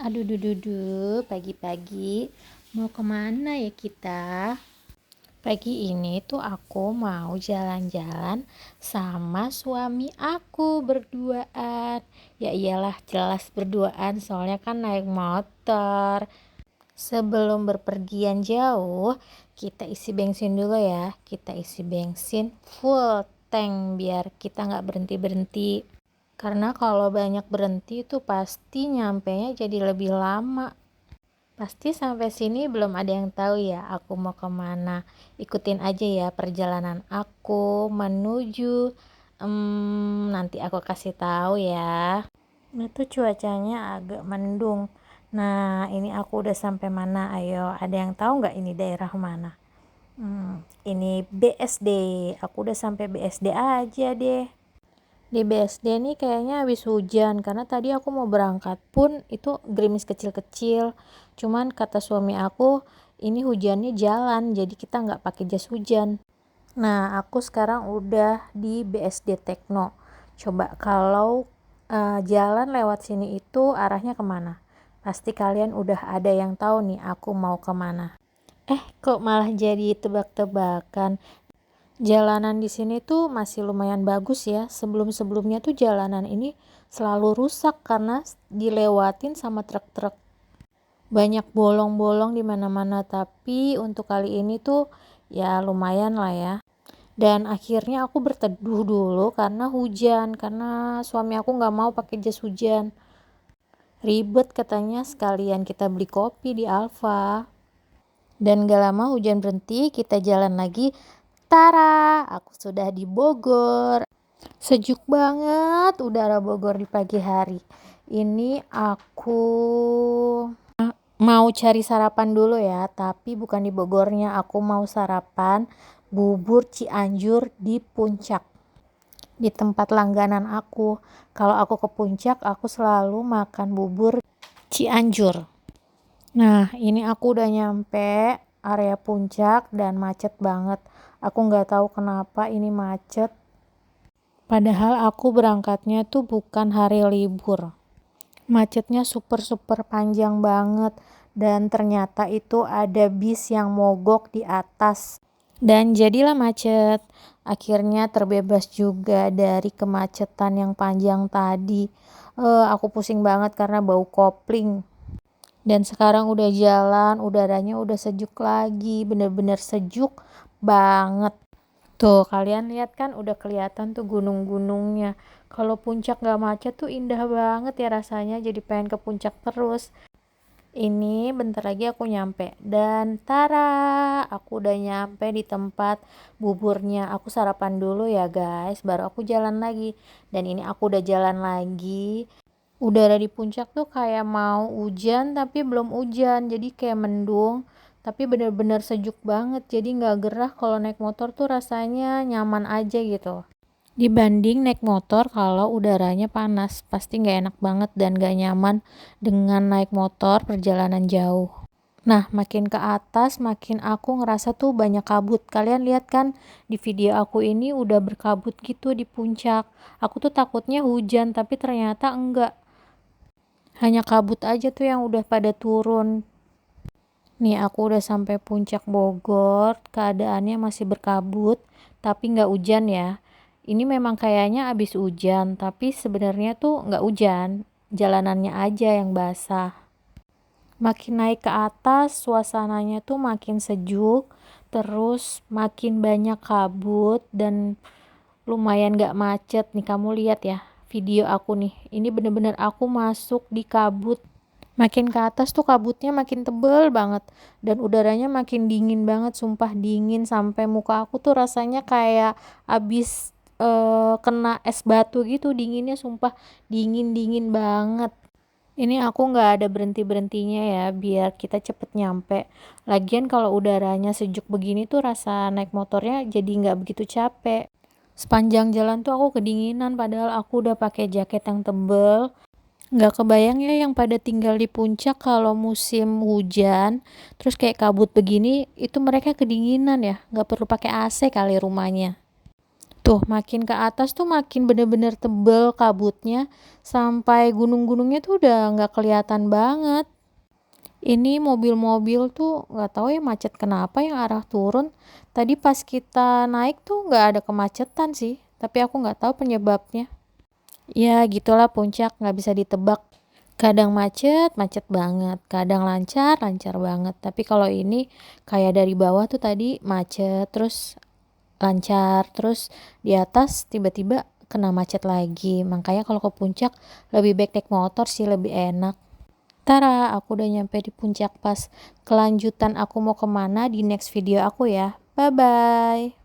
Aduh, pagi-pagi mau kemana ya kita? Pagi ini tuh aku mau jalan-jalan sama suami aku berduaan. Ya iyalah jelas berduaan soalnya kan naik motor. Sebelum berpergian jauh, kita isi bensin dulu ya. Kita isi bensin full tank biar kita nggak berhenti-berhenti. Karena kalau banyak berhenti itu pasti nyampenya jadi lebih lama. Pasti sampai sini belum ada yang tahu ya aku mau kemana. Ikutin aja ya perjalanan aku menuju nanti aku kasih tahu ya. Itu cuacanya agak mendung. Nah, ini aku udah sampai mana? Ayo, ada yang tahu nggak ini daerah mana? Ini BSD. Aku udah sampai BSD aja deh. Di BSD nih kayaknya habis hujan karena tadi aku mau berangkat pun itu gerimis kecil-kecil. Cuman kata suami aku ini hujannya jalan jadi kita nggak pakai jas hujan. Nah, aku sekarang udah di BSD Tekno. Coba kalau jalan lewat sini itu arahnya kemana? Pasti kalian udah ada yang tahu nih aku mau kemana. Kok malah jadi tebak-tebakan? Jalanan di sini tuh masih lumayan bagus ya. Sebelum-sebelumnya tuh jalanan ini selalu rusak karena dilewatin sama truk-truk. Banyak bolong-bolong di mana-mana, tapi untuk kali ini tuh ya lumayan lah ya. Dan akhirnya aku berteduh dulu karena hujan, karena suami aku nggak mau pakai jas hujan. Ribet katanya sekalian kita beli kopi di Alfa. Dan gak lama hujan berhenti, kita jalan lagi. Tara, aku sudah di Bogor. Sejuk banget udara Bogor di pagi hari. Ini aku mau cari sarapan dulu ya, tapi bukan di Bogornya. Aku mau sarapan bubur Cianjur di Puncak. Di tempat langganan aku. Kalau aku ke Puncak, aku selalu makan bubur Cianjur. Nah, ini aku udah nyampe area Puncak dan macet banget. Aku nggak tahu kenapa ini macet. Padahal aku berangkatnya tuh bukan hari libur. Macetnya super panjang banget dan ternyata itu ada bis yang mogok di atas. Dan jadilah macet. Akhirnya terbebas juga dari kemacetan yang panjang tadi. Aku pusing banget karena bau kopling. Dan sekarang udah jalan, udaranya udah sejuk lagi, bener-bener sejuk banget. Tuh, kalian lihat kan udah kelihatan tuh gunung-gunungnya. Kalau puncak gak macet tuh indah banget ya rasanya, jadi pengen ke puncak terus. Ini bentar lagi aku nyampe. Dan tara, aku udah nyampe di tempat buburnya. Aku sarapan dulu ya guys, baru aku jalan lagi. Dan ini aku udah jalan lagi. Udara di puncak tuh kayak mau hujan tapi belum hujan, jadi kayak mendung tapi bener-bener sejuk banget, jadi nggak gerah. Kalau naik motor tuh rasanya nyaman aja gitu dibanding naik motor. Kalau udaranya panas pasti nggak enak banget dan nggak nyaman dengan naik motor perjalanan jauh. Nah, makin ke atas makin aku ngerasa tuh banyak kabut. Kalian lihat kan di video aku ini udah berkabut gitu di puncak. Aku tuh takutnya hujan tapi ternyata enggak. Hanya kabut aja tuh yang udah pada turun. Nih aku udah sampai puncak Bogor, keadaannya masih berkabut, tapi nggak hujan ya. Ini memang kayaknya abis hujan, tapi sebenarnya tuh nggak hujan, jalanannya aja yang basah. Makin naik ke atas, suasananya tuh makin sejuk, terus makin banyak kabut dan lumayan nggak macet. Nih kamu lihat ya video aku nih, ini bener-bener aku masuk di kabut. Makin ke atas tuh kabutnya makin tebel banget dan udaranya makin dingin banget, sumpah dingin sampai muka aku tuh rasanya kayak abis kena es batu gitu, dinginnya sumpah dingin banget. Ini aku nggak ada berhenti-berhentinya ya biar kita cepet nyampe. Lagian kalau udaranya sejuk begini tuh rasa naik motornya jadi nggak begitu capek. Sepanjang jalan tuh aku kedinginan padahal aku udah pakai jaket yang tebel. Nggak kebayang ya yang pada tinggal di puncak kalau musim hujan, terus kayak kabut begini, itu mereka kedinginan ya, nggak perlu pakai AC kali rumahnya. Tuh makin ke atas tuh makin bener-bener tebel kabutnya, sampai gunung-gunungnya tuh udah nggak kelihatan banget. Ini mobil-mobil tuh nggak tahu ya macet kenapa yang arah turun. Tadi pas kita naik tuh nggak ada kemacetan sih, tapi aku nggak tahu penyebabnya. Ya gitulah puncak, nggak bisa ditebak. Kadang macet, macet banget. Kadang lancar, lancar banget. Tapi kalau ini kayak dari bawah tuh tadi macet, terus lancar, terus di atas tiba-tiba kena macet lagi. Makanya kalau ke puncak lebih baik naik motor sih, lebih enak. Tara, aku udah nyampe di puncak pas. Kelanjutan aku mau kemana di next video aku ya. Bye-bye.